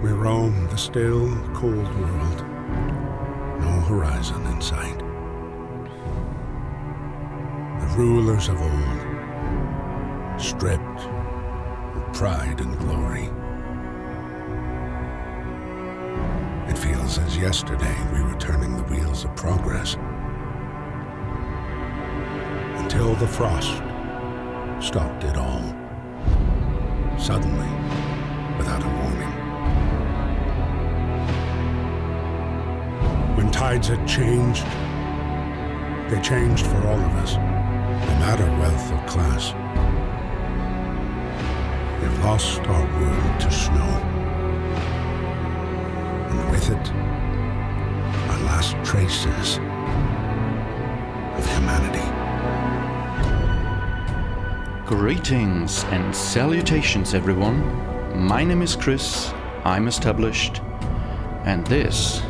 We roam the still, cold world. No horizon in sight. The rulers of old, stripped of pride and glory. It feels as yesterday we were turning the wheels of progress. Until the frost stopped it all. Suddenly, without a warning. When tides had changed, they changed for all of us, no matter wealth or class. We've lost our world to snow. And with it, our last traces of humanity. Greetings and salutations, everyone. My name is Chris, I'm established, and this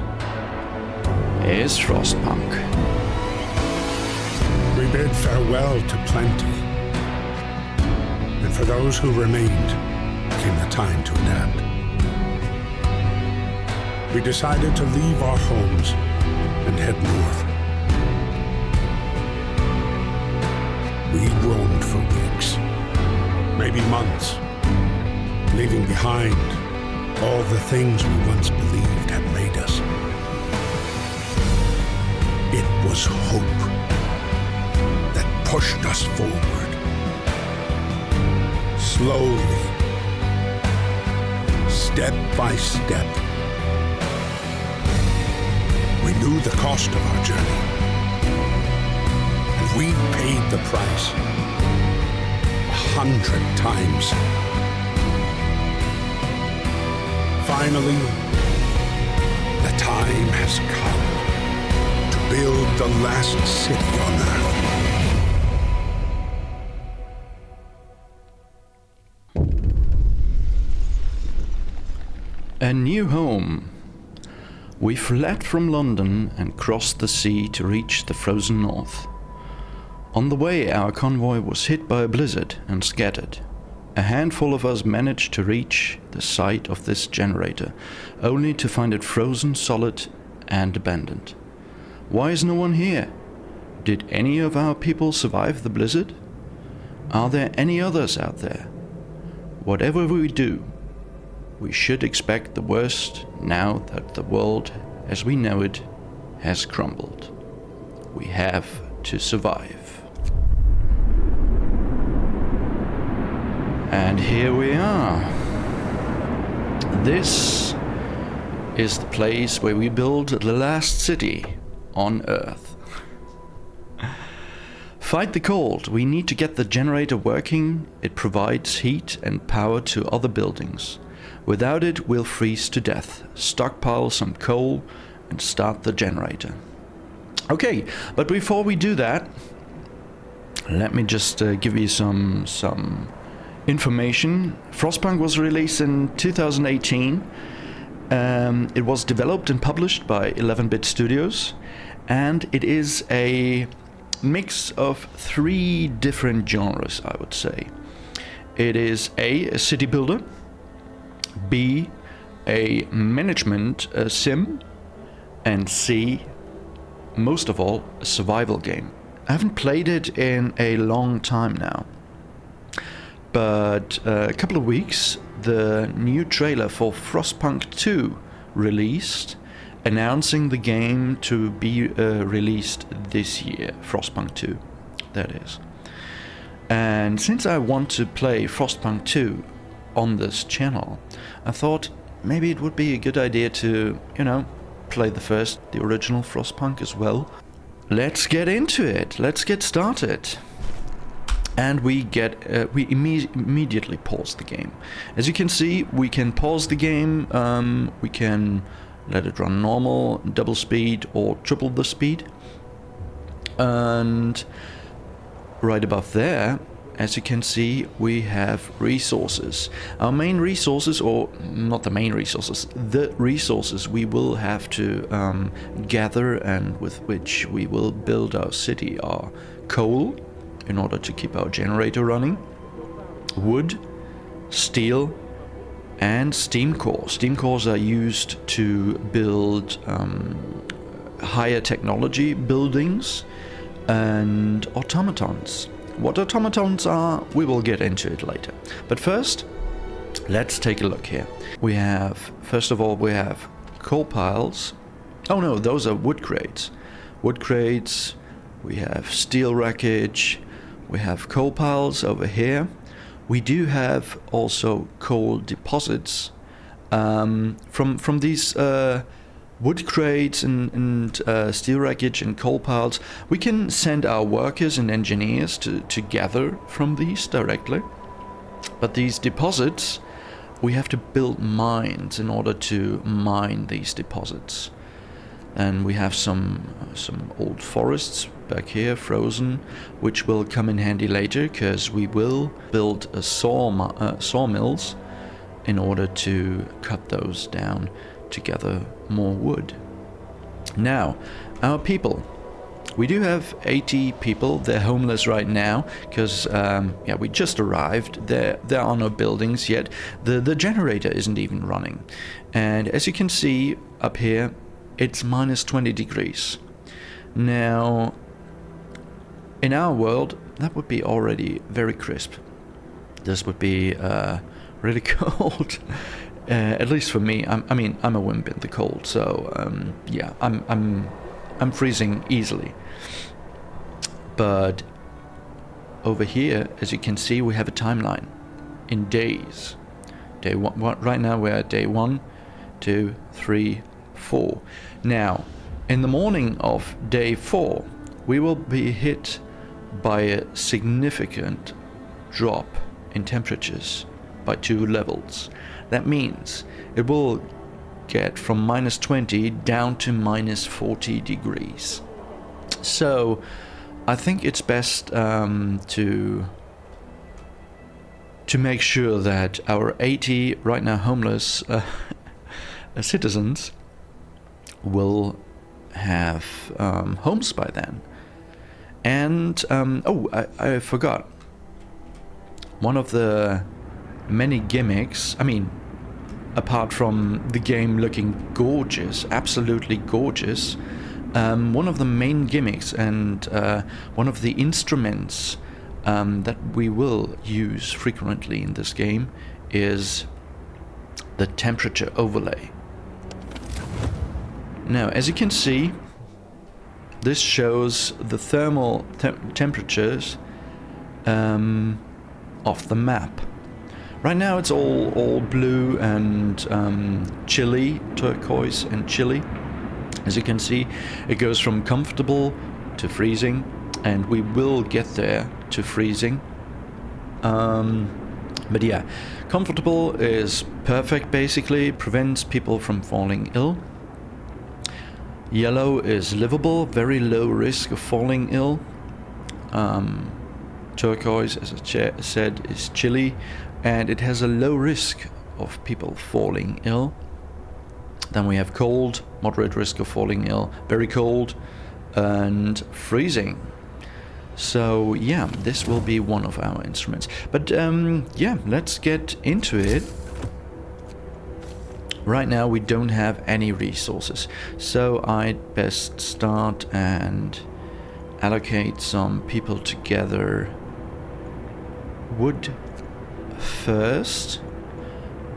is Frostpunk. We bid farewell to plenty, and for those who remained came the time to adapt. We decided to leave our homes and head north. We roamed for weeks, maybe months, leaving behind all the things we once believed had made us. It was hope that pushed us forward. Slowly, step by step, we knew the cost of our journey. We paid the price 100 times. Finally, the time has come to build the last city on Earth. A new home. We fled from London and crossed the sea to reach the frozen north. On the way, our convoy was hit by a blizzard and scattered. A handful of us managed to reach the site of this generator, only to find it frozen solid and abandoned. Why is no one here? Did any of our people survive the blizzard? Are there any others out there? Whatever we do, we should expect the worst now that the world as we know it has crumbled. We have to survive. And here we are. This is the place where we build the last city on Earth. Fight the cold. We need to get the generator working. It provides heat and power to other buildings. Without it, we'll freeze to death. Stockpile some coal and start the generator. Okay, but before we do that, let me just give you some information. Frostpunk was released in 2018. It was developed and published by 11-Bit Studios, and it is a mix of 3 different genres, I would say. It is a city builder, B, a management sim, and C, most of all, a survival game. I haven't played it in a long time now. But a couple of weeks, the new trailer for Frostpunk 2 released, announcing the game to be released this year. Frostpunk 2, that is. And since I want to play Frostpunk 2 on this channel, I thought maybe it would be a good idea to, play the original Frostpunk as well. Let's get into it. Let's get started. And we immediately pause the game. As you can see, we can pause the game. We can let it run normal, double speed, or triple the speed. And right above there, as you can see, we have resources. Our main resources, or not the main resources, the resources we will have to gather and with which we will build our city are coal, in order to keep our generator running, wood, steel, and steam cores. Steam cores are used to build higher technology buildings and automatons. What automatons are, we will get into it later. But first, let's take a look here. First of all, we have coal piles. Oh no, those are wood crates. Wood crates, we have steel wreckage, we have coal piles over here. We do have also coal deposits. From these wood crates and steel wreckage and coal piles, we can send our workers and engineers to gather from these directly. But these deposits, we have to build mines in order to mine these deposits. And we have some old forests back here, frozen, which will come in handy later, because we will build a sawmills in order to cut those down to gather more wood. Now, our people. We do have 80 people. They're homeless right now because we just arrived. There are no buildings yet. The generator isn't even running. And as you can see up here, it's minus 20 degrees. Now, in our world, that would be already very crisp. This would be really cold. At least for me. I'm a wimp in the cold, so I'm freezing easily. But over here, as you can see, we have a timeline in days. Day one, right now we're at day 1, 2, 3, 4. Now, in the morning of day 4, we will be hit by a significant drop in temperatures by 2 levels. That means it will get from minus 20 down to minus 40 degrees. So I think it's best to make sure that our 80 right now homeless citizens will have homes by then. And I forgot, one of the many gimmicks, apart from the game looking gorgeous, absolutely gorgeous, one of the main gimmicks and one of the instruments that we will use frequently in this game is the temperature overlay. Now, as you can see, this shows the thermal temperatures of the map. Right now it's all blue and chilly, turquoise and chilly. As you can see, it goes from comfortable to freezing, and we will get there to freezing. But yeah, comfortable is perfect, basically, prevents people from falling ill. Yellow is livable, very low risk of falling ill. Turquoise, as I said, is chilly, and it has a low risk of people falling ill. Then we have cold, moderate risk of falling ill, very cold, and freezing. So yeah, this will be one of our instruments. But let's get into it. Right now we don't have any resources, so I'd best start and allocate some people to gather wood first,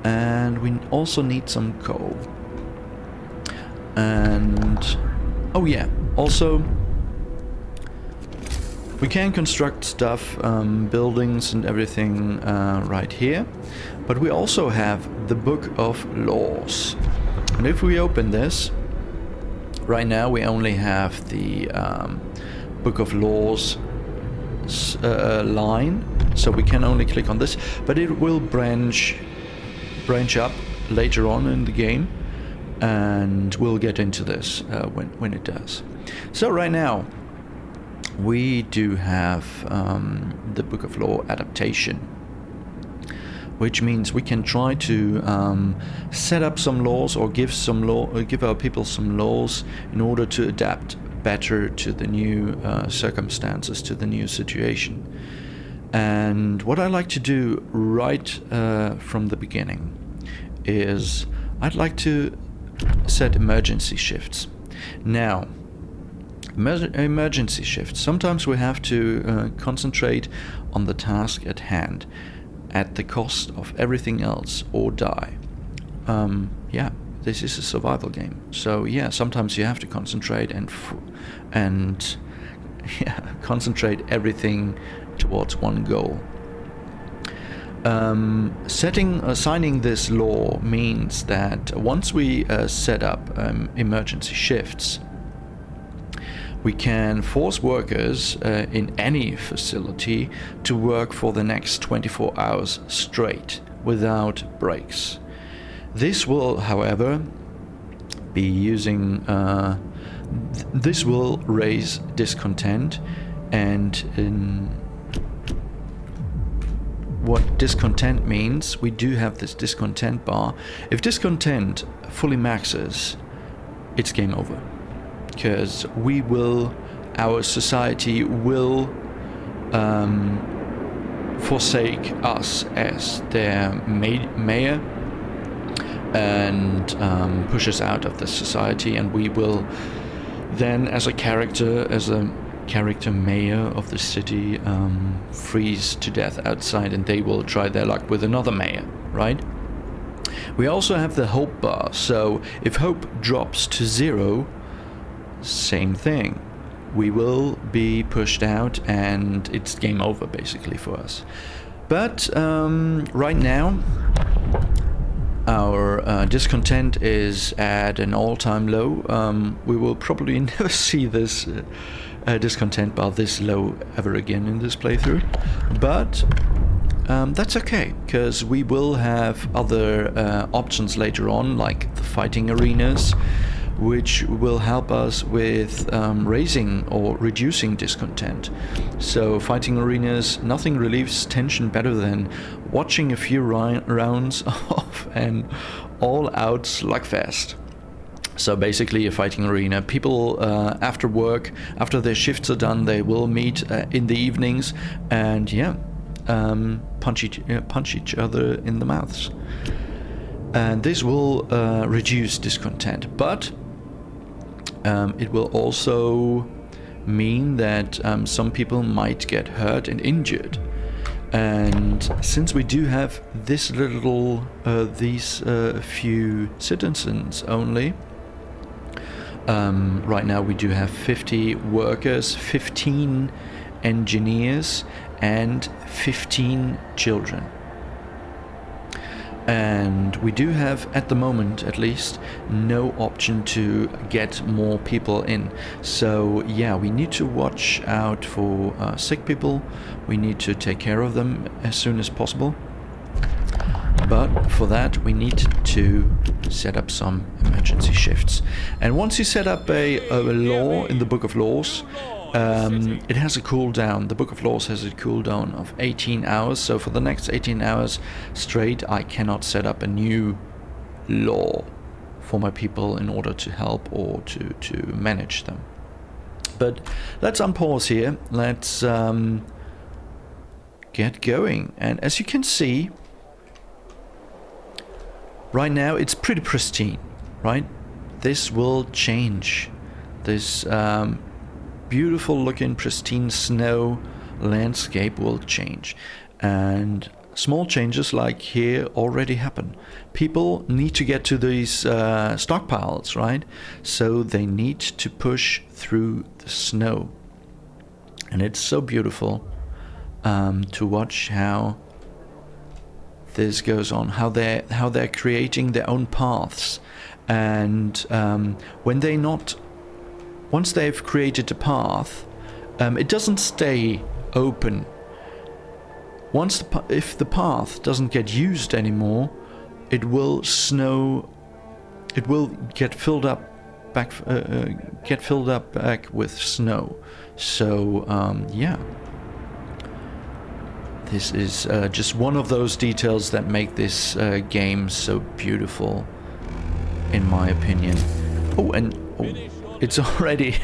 and we also need some coal. And also we can construct stuff, buildings and everything right here, but we also have the Book of Laws. And if we open this, right now we only have the Book of Laws line, so we can only click on this, but it will branch up later on in the game, and we'll get into this when it does. So right now we do have the Book of Law adaptation, which means we can try to set up some laws or give our people some laws in order to adapt better to the new circumstances, to the new situation. And what I like to do right from the beginning is I'd like to set emergency shifts. Now, emergency shifts. Sometimes we have to concentrate on the task at hand at the cost of everything else or die. Yeah, this is a survival game. So yeah, sometimes you have to concentrate and concentrate everything towards one goal. Assigning this law means that once we set up emergency shifts, we can force workers in any facility to work for the next 24 hours straight without breaks. This will, however, be using this will raise discontent, and what discontent means, we do have this discontent bar. If discontent fully maxes, it's game over, because our society will forsake us as their mayor and push us out of the society, and we will then, as a character mayor of the city, freeze to death outside, and they will try their luck with another mayor, right? We also have the hope bar, so if hope drops to 0, same thing. We will be pushed out and it's game over basically for us. But right now our discontent is at an all-time low. We will probably never see this discontent bar this low ever again in this playthrough, but that's okay, because we will have other options later on, like the fighting arenas, which will help us with raising or reducing discontent. So fighting arenas, nothing relieves tension better than watching a few rounds of an all-out slugfest. So basically a fighting arena, people after work, after their shifts are done, they will meet in the evenings and punch each other in the mouths. And this will reduce discontent, but it will also mean that some people might get hurt and injured. And since we do have this little, these few citizens only, right now we do have 50 workers, 15 engineers, and 15 children. And we do have, at the moment at least, no option to get more people in. So yeah, we need to watch out for sick people. We need to take care of them as soon as possible. But for that we need to set up some emergency shifts. And once you set up a law in the Book of Laws, it has a cooldown. The Book of Laws has a cooldown of 18 hours, so for the next 18 hours straight I cannot set up a new law for my people in order to help or to manage them. But let's unpause here, let's get going. And as you can see, right now it's pretty pristine, right? This will change. This beautiful looking pristine snow landscape will change, and small changes like here already happen. People need to get to these stockpiles, right? So they need to push through the snow, and it's so beautiful to watch how this goes on, how they're creating their own paths, and once they've created a path, it doesn't stay open. If the path doesn't get used anymore, it will get filled up back with snow. So yeah, this is just one of those details that make this game so beautiful, in my opinion. It's already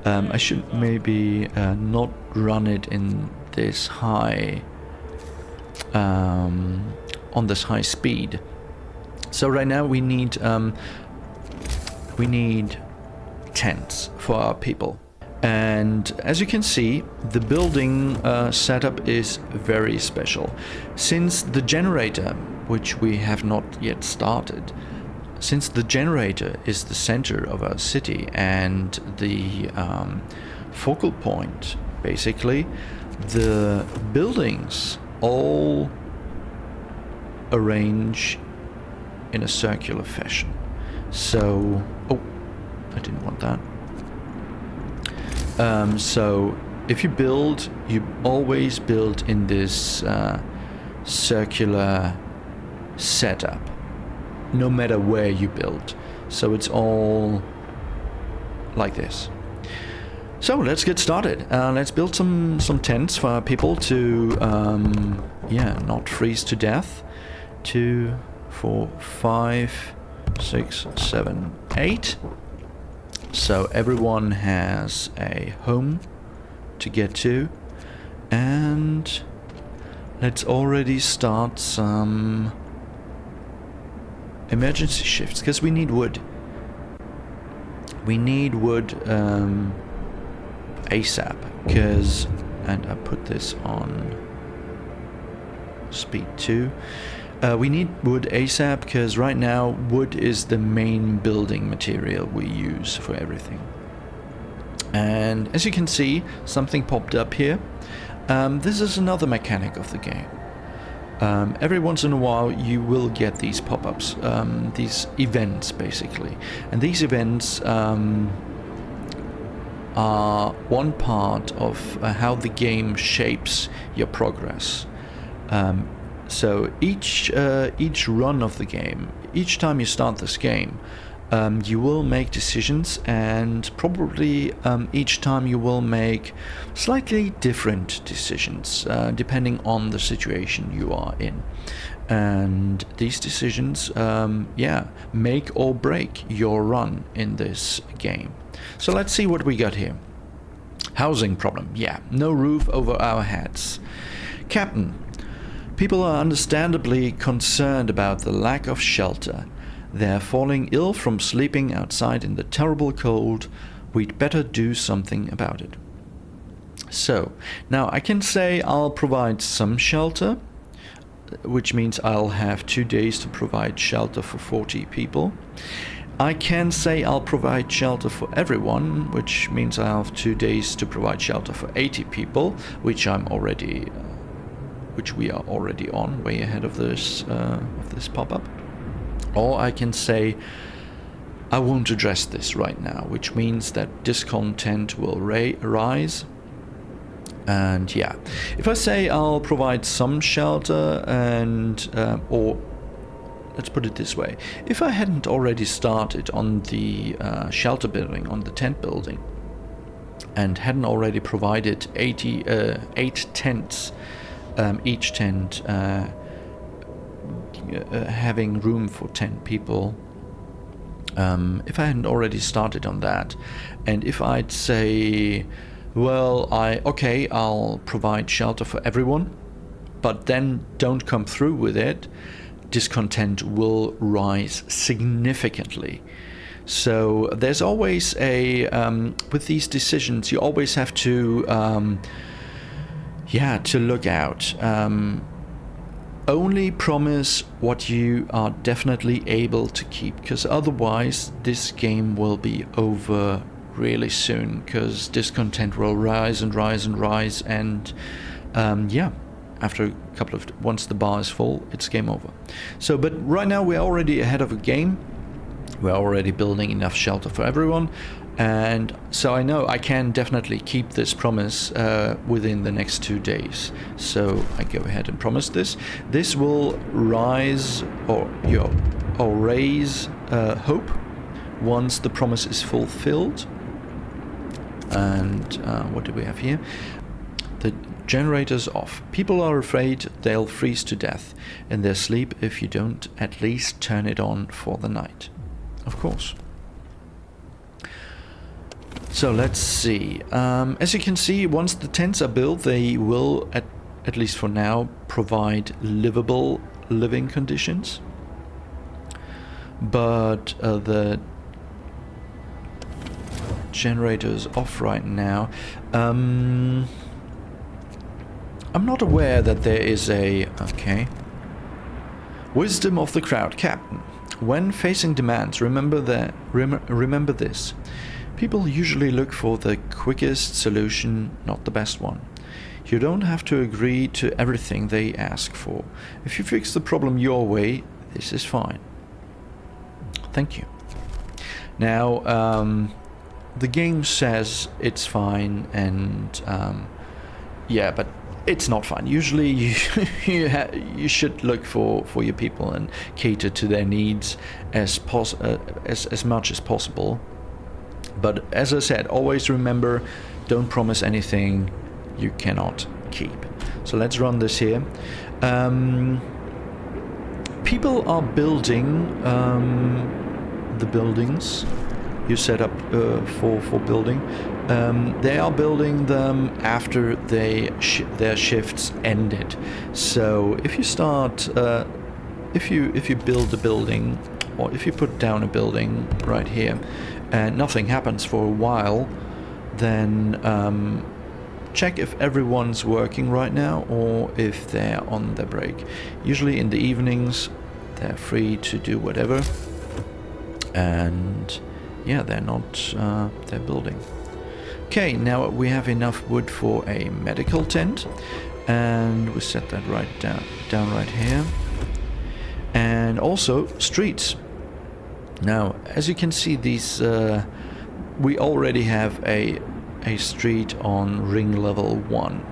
I should maybe not run it in this high on this high speed, So right now we need tents for our people. And as you can see, the building setup is very special. Since the generator, which we have not yet started, since the generator is the center of our city and the focal point, basically, the buildings all arrange in a circular fashion. So, oh, I didn't want that. So if you build, you always build in this circular setup, no matter where you build. So it's all like this. So let's get started. Let's build some tents for our people to, yeah, not freeze to death. 2, 4, 5, 6, 7, 8. So everyone has a home to get to, and let's already start some emergency shifts, because we need wood. We need wood ASAP, because, and I put this on speed 2. We need wood ASAP because right now wood is the main building material we use for everything. And as you can see, something popped up here. This is another mechanic of the game. Every once in a while you will get these pop-ups, these events basically. And these events are one part of how the game shapes your progress. So each run of the game, each time you start this game, you will make decisions, and probably each time you will make slightly different decisions depending on the situation you are in. And these decisions, yeah, make or break your run in this game. So let's see what we got here. Housing problem, yeah, no roof over our heads. Captain, people are understandably concerned about the lack of shelter. They're falling ill from sleeping outside in the terrible cold. We'd better do something about it. So, now I can say I'll provide some shelter, which means I'll have 2 days to provide shelter for 40 people. I can say I'll provide shelter for everyone, which means I have 2 days to provide shelter for 80 people, which we are already on, way ahead of this pop-up. Or I can say I won't address this right now, which means that discontent will rise. And yeah, if I say I'll provide some shelter, and or let's put it this way, if I hadn't already started on the shelter building, on the tent building, and hadn't already provided 8 tents, each tent having room for 10 people, if I hadn't already started on that, and if I'd say, well, I'll provide shelter for everyone, but then don't come through with it, discontent will rise significantly. So there's always a with these decisions you always have to to look out. Only promise what you are definitely able to keep, because otherwise this game will be over really soon, because discontent will rise and rise and rise, and after a couple of, once the bar is full, it's game over. So, but right now we're already ahead of a game. We're already building enough shelter for everyone, and so I know I can definitely keep this promise within the next 2 days. So I go ahead and promise this. This will rise or raise hope once the promise is fulfilled. And what do we have here? The generator's off. People are afraid they'll freeze to death in their sleep if you don't at least turn it on for the night. Of course. So let's see. As you can see, once the tents are built, they will, at least for now, provide livable living conditions. but the generator is off right now. I'm not aware that there is a... Okay. Wisdom of the crowd. Captain, when facing demands, remember this. People usually look for the quickest solution, not the best one. You don't have to agree to everything they ask for. If you fix the problem your way, this is fine. Thank you. Now, the game says it's fine, and yeah, but it's not fine. Usually you should look for your people and cater to their needs as much as possible. But as I said, always remember, don't promise anything you cannot keep. So let's run this here. People are building the buildings you set up for building. They are building them after their shifts ended. So if you start, if you build a building, or if you put down a building right here, and nothing happens for a while, then check if everyone's working right now or if they're on their break. Usually in the evenings they're free to do whatever, and yeah, they're not, they're building. Okay, now we have enough wood for a medical tent, and we set that right down right here. And also streets. Now, as you can see, these we already have a street on ring level 1.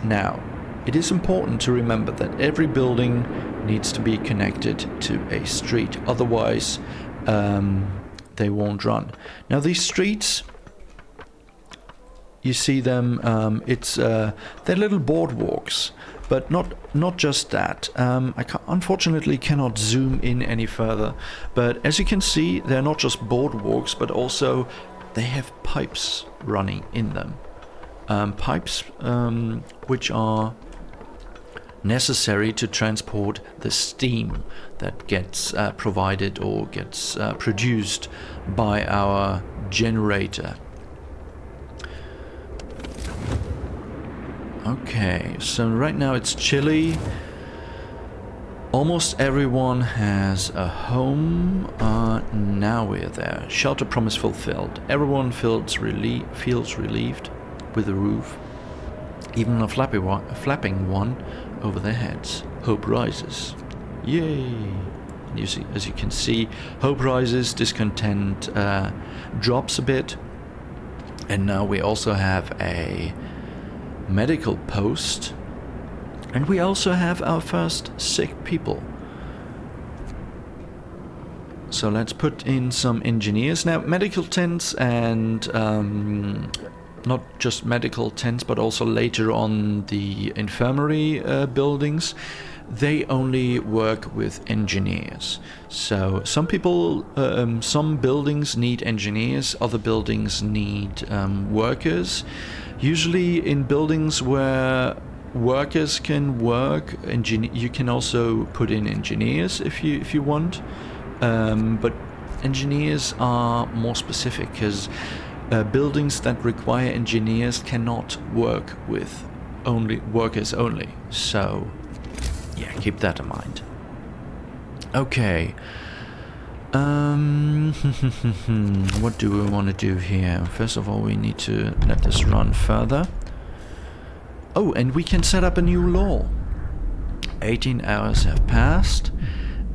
Now, it is important to remember that every building needs to be connected to a street, otherwise they won't run. Now, these streets, you see them, they're little boardwalks, but not just that. I unfortunately cannot zoom in any further, but as you can see, they're not just boardwalks, but also they have pipes running in them. Pipes which are necessary to transport the steam that gets provided or gets produced by our generator. Okay, so right now it's chilly. Almost everyone has a home. Now we're there. Shelter promise fulfilled. Everyone feels relieved with a roof. Even a flapping one over their heads. Hope rises. Yay! And you see, as you can see, hope rises, discontent drops a bit. And now we also have a medical post, and we also have our first sick people. So let's put in some engineers. Now, medical tents, and not just medical tents, but also later on the infirmary buildings, they only work with engineers. So some people, some buildings need engineers, other buildings need workers. Usually in buildings where workers can work, you can also put in engineers if you want. But engineers are more specific, because buildings that require engineers cannot work with workers only. So yeah, keep that in mind. Okay. What do we want to do here? First of all, we need to let this run further. Oh, and we can set up a new law. 18 hours have passed.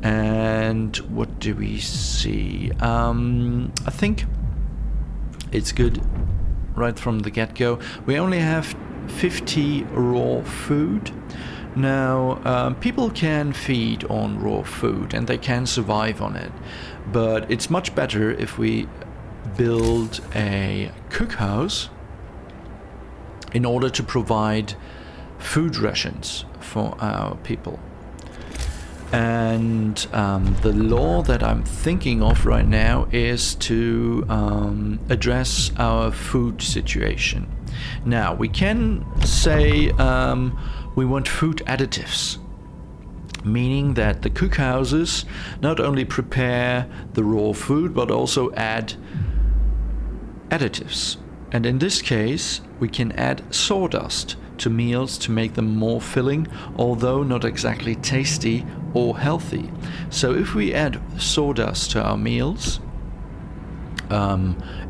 And what do we see? I think it's good right from the get-go. We only have 50 raw food. Now, people can feed on raw food and they can survive on it, but it's much better if we build a cookhouse in order to provide food rations for our people. And the law that I'm thinking of right now is to address our food situation. Now, we can say we want food additives. meaning that the cookhouses not only prepare the raw food but also add additives. And in this case, we can add sawdust to meals to make them more filling, although not exactly tasty or healthy. So if we add sawdust to our meals,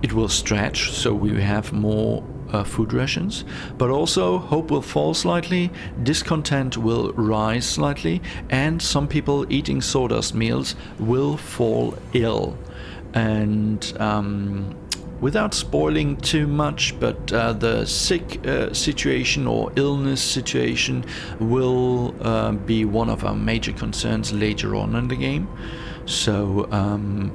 it will stretch, so we have more food rations, but also hope will fall slightly, discontent will rise slightly, and some people eating sawdust meals will fall ill. And without spoiling too much, but the sick situation or illness situation will be one of our major concerns later on in the game. So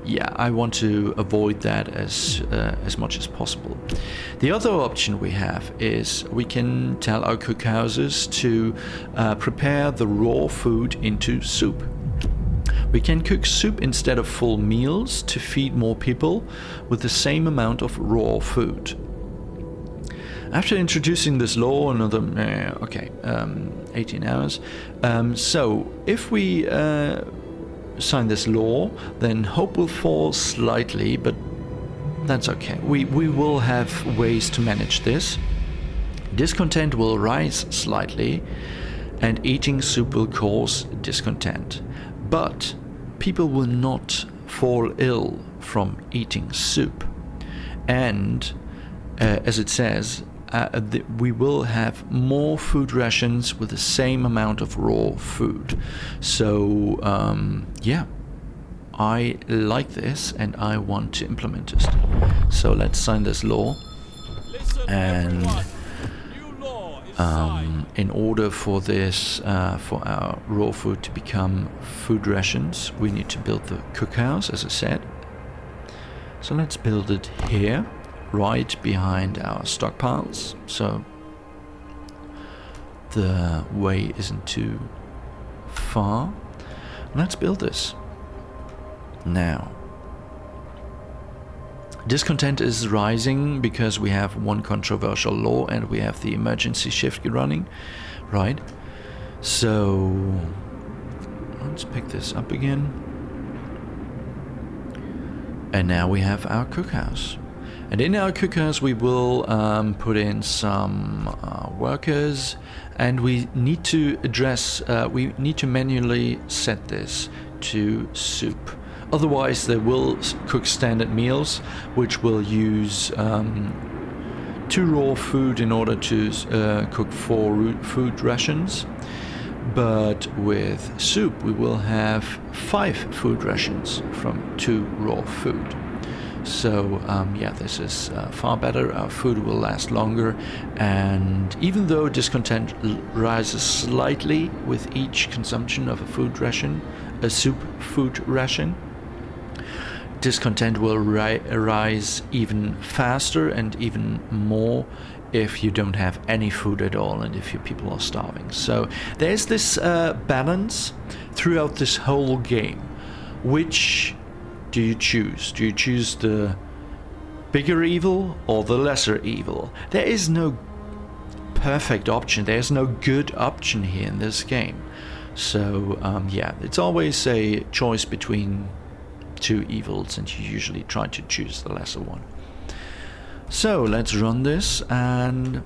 yeah, I want to avoid that as much as possible. The other option we have is we can tell our cookhouses to prepare the raw food into soup. We can cook soup instead of full meals to feed more people with the same amount of raw food. After introducing this law, another 18 hours. So if we sign this law, then hope will fall slightly, but that's okay. We will have ways to manage this. Discontent will rise slightly, and eating soup will cause discontent. But people will not fall ill from eating soup. And as it says, we will have more food rations with the same amount of raw food. So yeah, I like this and I want to implement this. So let's sign this law. And in order for this, for our raw food to become food rations, we need to build the cookhouse, as I said. So let's build it here, right behind our stockpiles, so the way isn't too far. Let's build this. Now, discontent is rising because we have one controversial law and we have the emergency shift running, right? So let's pick this up again. And now we have our cookhouse. And in our cookhouse we will put in some workers, and we need to we need to manually set this to soup. Otherwise they will cook standard meals, which will use 2 raw food in order to cook 4 food rations. But with soup we will have 5 food rations from 2 raw food. So yeah, this is far better. Our food will last longer, and even though discontent rises slightly with each consumption of a food ration, a soup food ration, discontent will rise even faster and even more if you don't have any food at all and if your people are starving. So there's this balance throughout this whole game. Which do you choose? Do you choose the bigger evil or the lesser evil? There is no perfect option. There's no good option here in this game. So yeah, it's always a choice between 2 evils, and you usually try to choose the lesser one. So let's run this and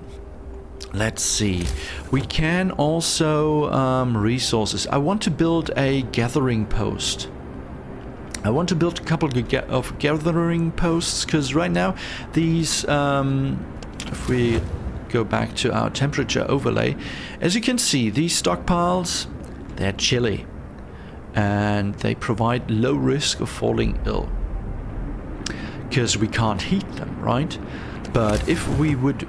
let's see. We can also resources. I want to build a gathering post. I want to build a couple of gathering posts, because right now these, if we go back to our temperature overlay, as you can see, these stockpiles, they're chilly and they provide low risk of falling ill because we can't heat them, right? But if we would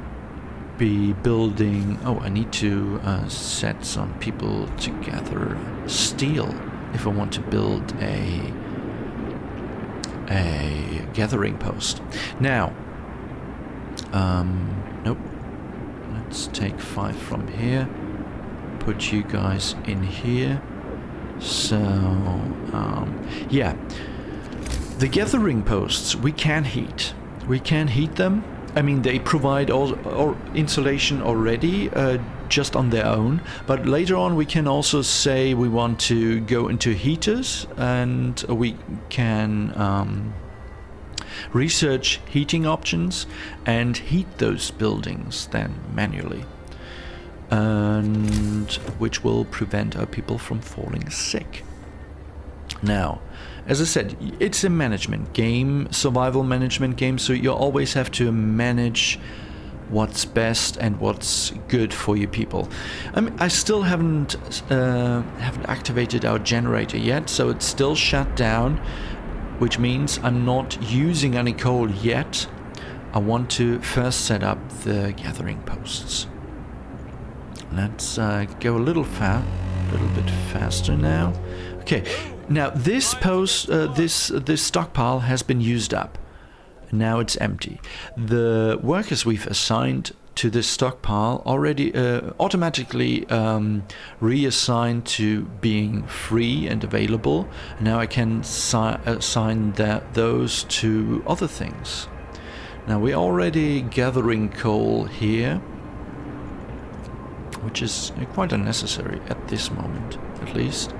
be building, I need to set some people to gather steel if I want to build a gathering post. Now, nope, let's take 5 from here, put you guys in here. So yeah, the gathering posts we can heat them. I mean, they provide all insulation already just on their own, but later on we can also say we want to go into heaters, and we can research heating options and heat those buildings then manually, and which will prevent our people from falling sick. Now, as I said, it's a management game, survival management game, so you always have to manage what's best and what's good for your people. I still haven't activated our generator yet, so it's still shut down, which means I'm not using any coal yet. I want to first set up the gathering posts. Let's go a little bit faster now. Okay. Now this post, this stockpile has been used up. Now it's empty. The workers we've assigned to this stockpile already automatically reassigned to being free and available. Now I can assign those to other things. Now we're already gathering coal here, which is quite unnecessary at this moment, at least.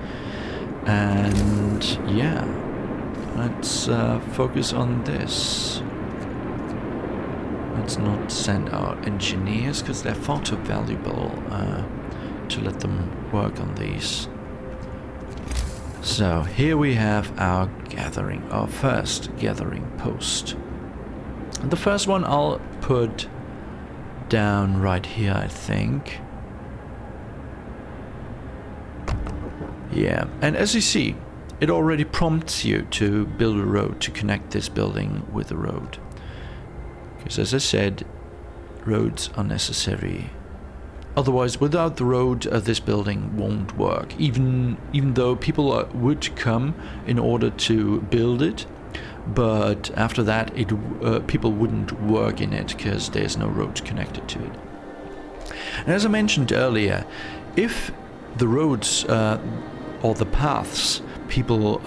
And yeah, let's focus on this. Let's not send our engineers, because they're far too valuable to let them work on these. So here we have our first gathering post. And the first one I'll put down right here, I think. Yeah, and as you see, it already prompts you to build a road to connect this building with the road. Because as I said, roads are necessary. Otherwise, without the road, this building won't work. Even though people would come in order to build it, but after that, people wouldn't work in it because there's no road connected to it. And as I mentioned earlier, if the roads or the paths people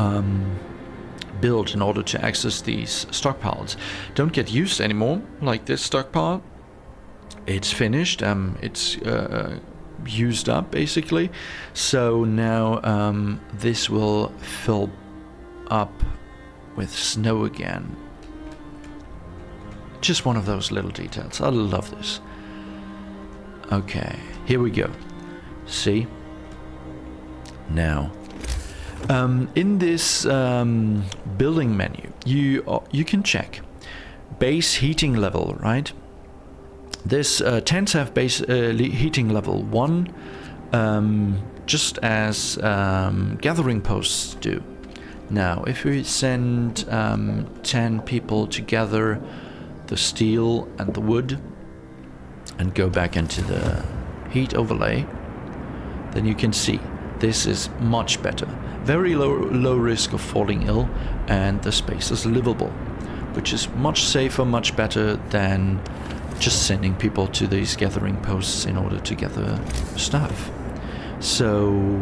build in order to access these stockpiles don't get used anymore, like this stockpile, it's finished, it's used up basically, so now this will fill up with snow again. Just one of those little details. I love this. Okay, here we go. See? Now, in this building menu, you can check base heating level, right? This tents have base heating level 1, just as gathering posts do. Now, if we send 10 people to gather the steel and the wood and go back into the heat overlay, then you can see this is much better. Very low risk of falling ill, and the space is livable, which is much safer, much better than just sending people to these gathering posts in order to gather stuff. So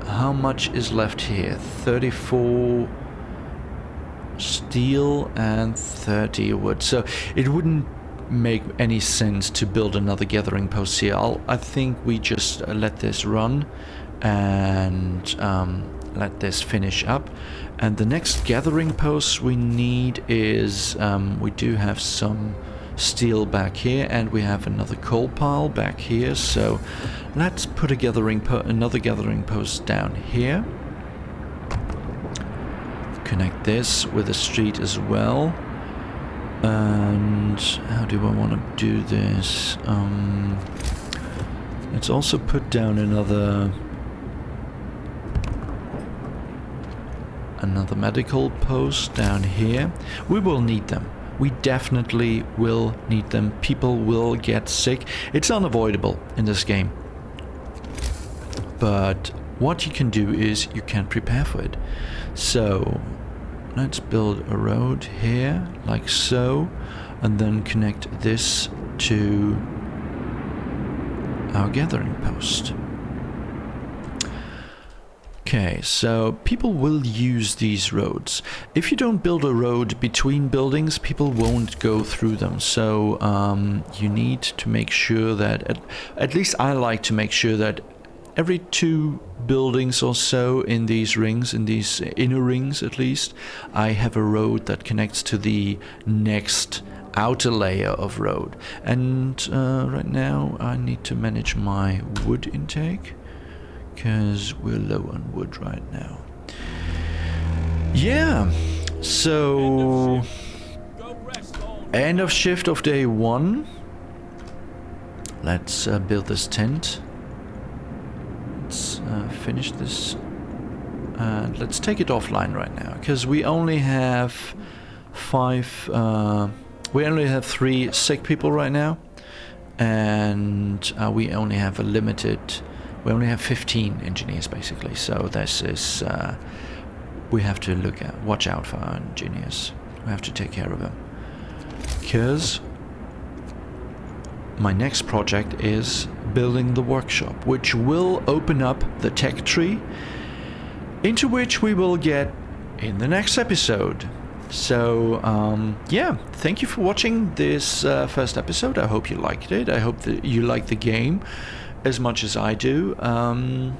how much is left here? 34 steel and 30 wood. So it wouldn't make any sense to build another gathering post here. I think we just let this run and let this finish up. And the next gathering post we need is we do have some steel back here, and we have another coal pile back here, so let's put another gathering post down here. Connect this with a street as well. And how do I want to do this? Let's also put down another medical post down here. We will need them. We definitely will need them. People will get sick. It's unavoidable in this game. But what you can do is you can prepare for it. So let's build a road here, like so, and then connect this to our gathering post. Okay, so people will use these roads. If you don't build a road between buildings, people won't go through them. So you need to make sure that, at least I like to make sure that every 2 buildings or so in these rings, in these inner rings at least, I have a road that connects to the next outer layer of road. And right now I need to manage my wood intake, because we're low on wood right now. Yeah, so end of shift of day 1. Let's build this tent. Let's finish this, and let's take it offline right now, because we only have 3 sick people right now, and we only have 15 engineers basically. So this is we have to watch out for our engineers. We have to take care of them, because my next project is building the workshop, which will open up the tech tree, into which we will get in the next episode. So yeah, thank you for watching this first episode. I hope you liked it. I hope that you like the game as much as I do, and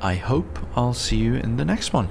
I hope I'll see you in the next one.